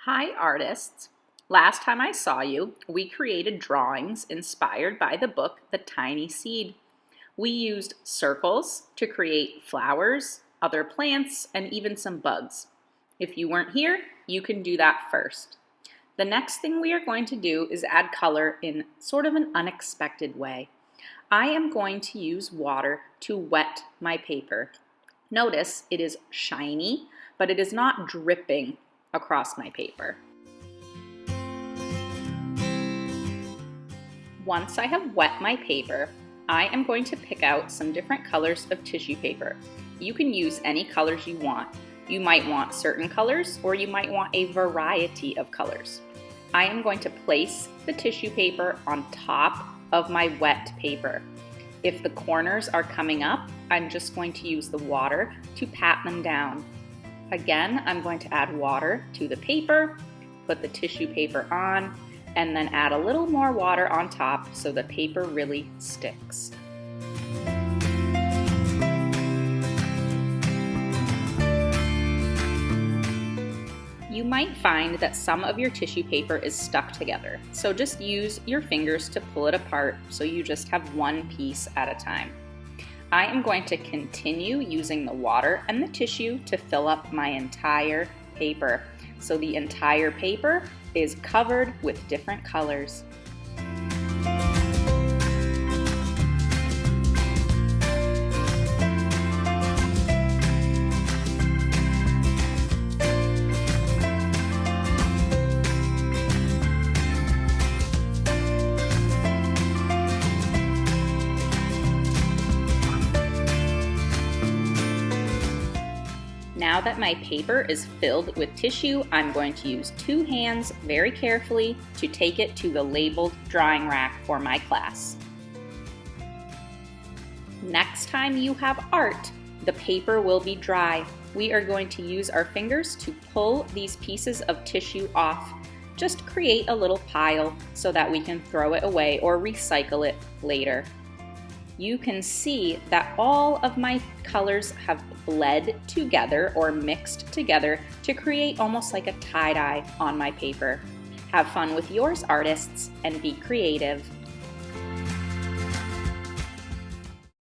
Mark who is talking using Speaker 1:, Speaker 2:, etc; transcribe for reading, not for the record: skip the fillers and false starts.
Speaker 1: Hi artists! Last time I saw you, we created drawings inspired by the book The Tiny Seed. We used circles to create flowers, other plants, and even some bugs. If you weren't here, you can do that first. The next thing we are going to do is add color in sort of an unexpected way. I am going to use water to wet my paper. Notice it is shiny, but it is not dripping across my paper. Once I have wet my paper, I am going to pick out some different colors of tissue paper. You can use any colors you want. You might want certain colors, or you might want a variety of colors. I am going to place the tissue paper on top of my wet paper. If the corners are coming up, I'm just going to use the water to pat them down. Again, I'm going to add water to the paper, put the tissue paper on, and then add a little more water on top so the paper really sticks. You might find that some of your tissue paper is stuck together, so just use your fingers to pull it apart so you just have one piece at a time. I am going to continue using the water and the tissue to fill up my entire paper. So the entire paper is covered with different colors. Now that my paper is filled with tissue, I'm going to use two hands very carefully to take it to the labeled drawing rack for my class. Next time you have art, the paper will be dry. We are going to use our fingers to pull these pieces of tissue off. Just create a little pile so that we can throw it away or recycle it later. You can see that all of my colors have bled together or mixed together to create almost like a tie-dye on my paper. Have fun with yours, artists, and be creative.